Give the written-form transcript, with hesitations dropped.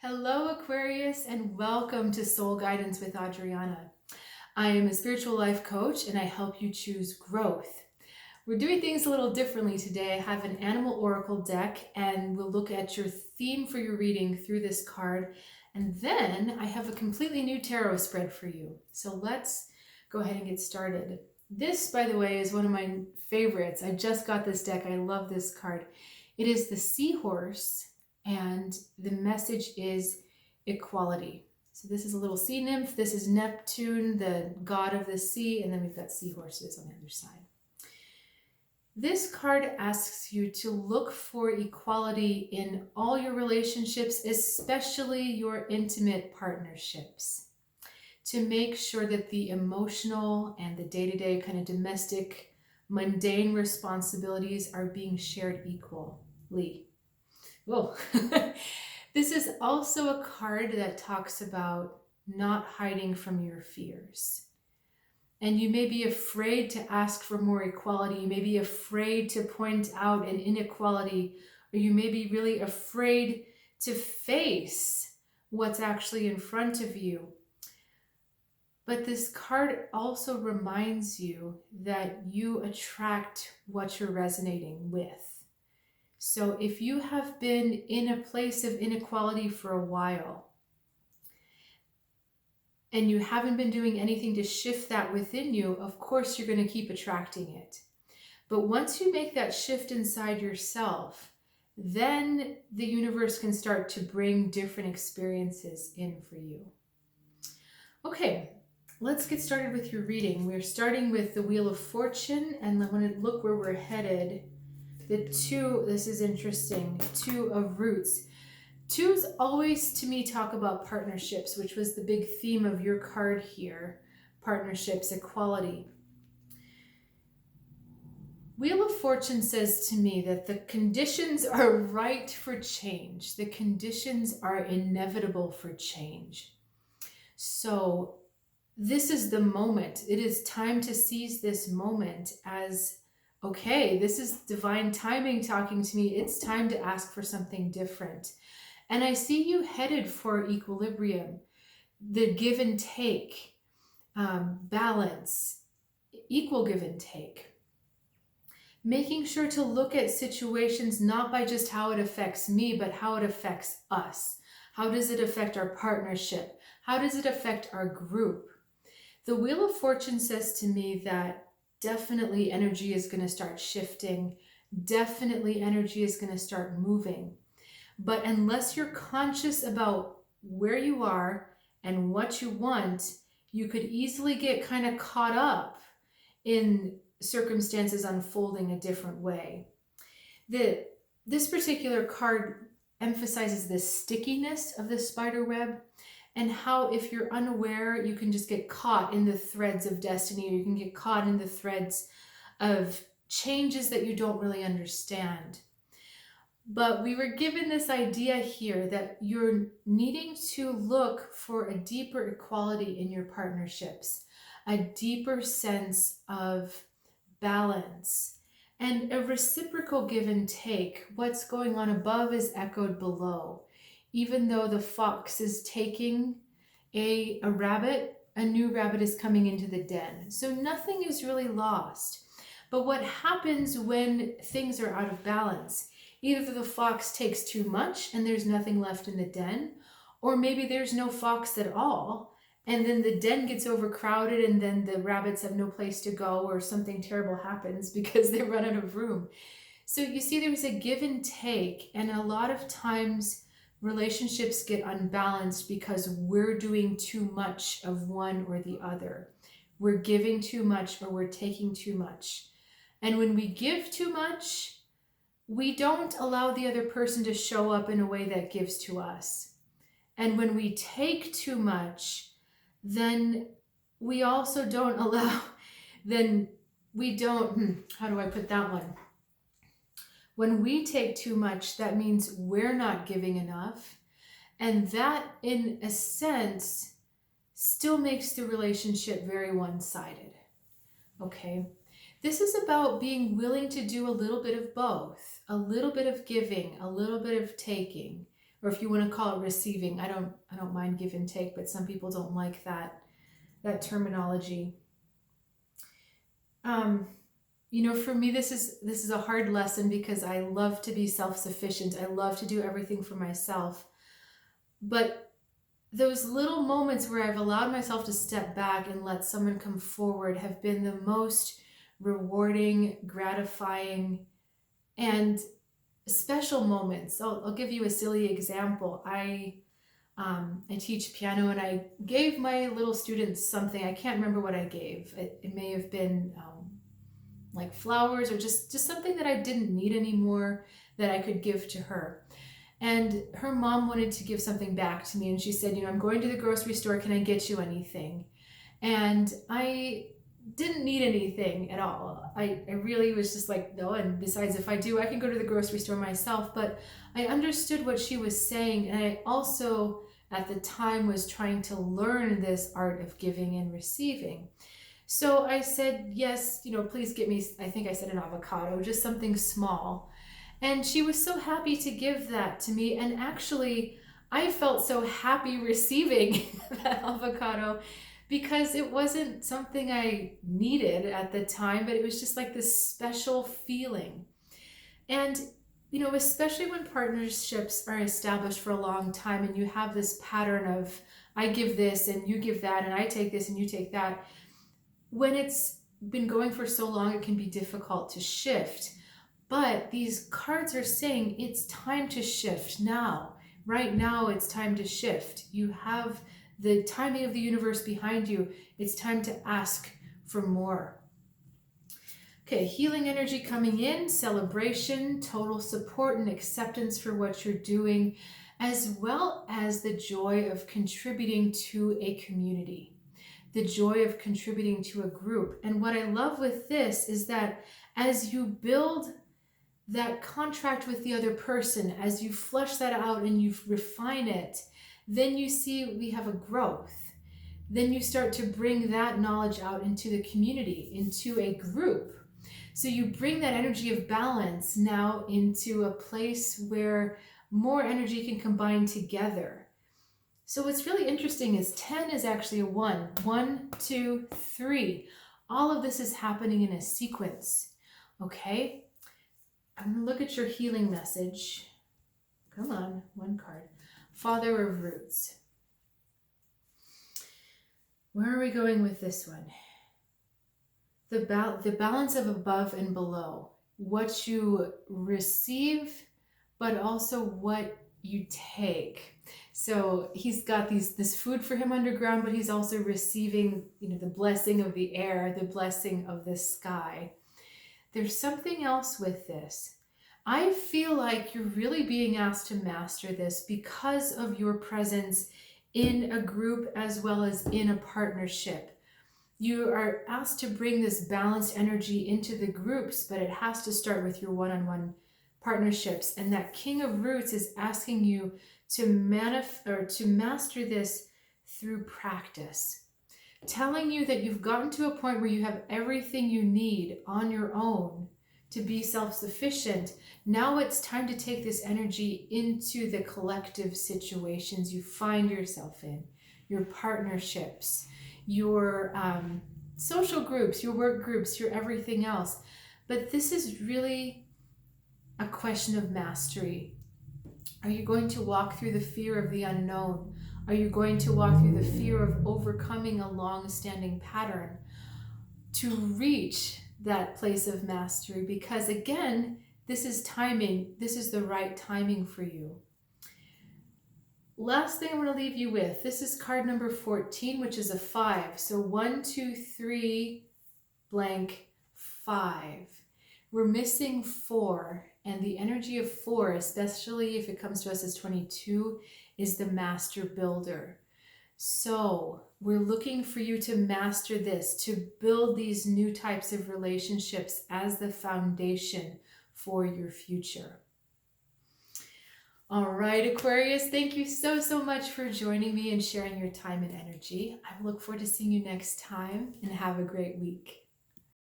Hello, Aquarius, and welcome to Soul Guidance with Adriana. I am a spiritual life coach and I help you choose growth. We're doing things a little differently today. I have an animal oracle deck and we'll look at your theme for your reading through this card. And then I have a completely new tarot spread for you. So let's go ahead and get started. This, by the way, is one of my favorites. I just got this deck. I love this card. It is the Seahorse. And the message is equality. So this is a little sea nymph. This is Neptune, the god of the sea. And then we've got seahorses on the other side. This card asks you to look for equality in all your relationships, especially your intimate partnerships, to make sure that the emotional and the day-to-day kind of domestic, mundane responsibilities are being shared equally. Whoa. This is also a card that talks about not hiding from your fears. And you may be afraid to ask for more equality. You may be afraid to point out an inequality, or you may be really afraid to face what's actually in front of you. But this card also reminds you that you attract what you're resonating with. So if you have been in a place of inequality for a while and you haven't been doing anything to shift that within you, of course you're going to keep attracting it. But once you make that shift inside yourself, then the universe can start to bring different experiences in for you. Okay, let's get started with your reading. We're starting with the Wheel of Fortune, and I want to look where we're headed. The two, this is interesting, Two of Roots. Twos always, to me, talk about partnerships, which was the big theme of your card here. Partnerships, equality. Wheel of Fortune says to me that the conditions are right for change. The conditions are inevitable for change. So this is the moment. It is time to seize this moment as okay, this is divine timing talking to me. It's time to ask for something different. And I see you headed for equilibrium, the give and take, balance, equal give and take. Making sure to look at situations not by just how it affects me, but how it affects us. How does it affect our partnership? How does it affect our group? The Wheel of Fortune says to me that definitely energy is going to start shifting. Definitely energy is going to start moving. But unless you're conscious about where you are and what you want, you could easily get kind of caught up in circumstances unfolding a different way. This particular card emphasizes the stickiness of the spider web, and how if you're unaware, you can just get caught in the threads of destiny, or you can get caught in the threads of changes that you don't really understand. But we were given this idea here that you're needing to look for a deeper equality in your partnerships, a deeper sense of balance, and a reciprocal give and take. What's going on above is echoed below. Even though the fox is taking a rabbit, a new rabbit is coming into the den. So nothing is really lost. But what happens when things are out of balance? Either the fox takes too much and there's nothing left in the den, or maybe there's no fox at all, and then the den gets overcrowded and then the rabbits have no place to go, or something terrible happens because they run out of room. So you see, there's a give and take, and a lot of times relationships get unbalanced because we're doing too much of one or the other. We're giving too much or we're taking too much. And when we give too much, we don't allow the other person to show up in a way that gives to us. And when we take too much, then we also don't allow, how do I put that one? When we take too much, that means we're not giving enough. And that, in a sense, still makes the relationship very one-sided. Okay? This is about being willing to do a little bit of both, a little bit of giving, a little bit of taking, or if you want to call it receiving. I don't mind give and take, but some people don't like that terminology. For me, this is a hard lesson because I love to be self-sufficient. I love to do everything for myself. But those little moments where I've allowed myself to step back and let someone come forward have been the most rewarding, gratifying, and special moments. I'll give you a silly example. I teach piano, and I gave my little students something. I can't remember what I gave. It may have been like flowers, or just something that I didn't need anymore that I could give to her. And her mom wanted to give something back to me, and she said, I'm going to the grocery store. Can I get you anything? And I didn't need anything at all. I really was just like, no, and besides, if I do, I can go to the grocery store myself. But I understood what she was saying, and I also, at the time, was trying to learn this art of giving and receiving. So I said, yes, please get me, I think I said an avocado, just something small. And she was so happy to give that to me. And actually, I felt so happy receiving that avocado because it wasn't something I needed at the time, but it was just like this special feeling. And, especially when partnerships are established for a long time and you have this pattern of, I give this and you give that, and I take this and you take that. When it's been going for so long, it can be difficult to shift. But these cards are saying it's time to shift now. Right now, it's time to shift. You have the timing of the universe behind you. It's time to ask for more. Okay, healing energy coming in, celebration, total support and acceptance for what you're doing, as well as the joy of contributing to a community, the joy of contributing to a group. And what I love with this is that as you build that contract with the other person, as you flesh that out and you refine it, then you see we have a growth. Then you start to bring that knowledge out into the community, into a group. So you bring that energy of balance now into a place where more energy can combine together. So what's really interesting is 10 is actually a 1. 1, 2, 3. All of this is happening in a sequence. Okay? I'm going to look at your healing message. Come on, one card. Father of Roots. Where are we going with this one? The balance of above and below. What you receive, but also what you take. So he's got this food for him underground, but he's also receiving, the blessing of the air, the blessing of the sky. There's something else with this. I feel like you're really being asked to master this because of your presence in a group as well as in a partnership. You are asked to bring this balanced energy into the groups, but it has to start with your one-on-one partnerships. And that King of Roots is asking you to master this through practice. Telling you that you've gotten to a point where you have everything you need on your own to be self-sufficient. Now it's time to take this energy into the collective situations you find yourself in, your partnerships, your social groups, your work groups, your everything else. But this is really a question of mastery. Are you going to walk through the fear of the unknown? Are you going to walk through the fear of overcoming a long-standing pattern to reach that place of mastery? Because again, this is timing. This is the right timing for you. Last thing I want to leave you with, this is card number 14, which is a 5. So 1, 2, 3, blank, 5. We're missing 4, and the energy of 4, especially if it comes to us as 22, is the master builder. So we're looking for you to master this, to build these new types of relationships as the foundation for your future. All right, Aquarius, thank you so much for joining me and sharing your time and energy. I look forward to seeing you next time, and have a great week.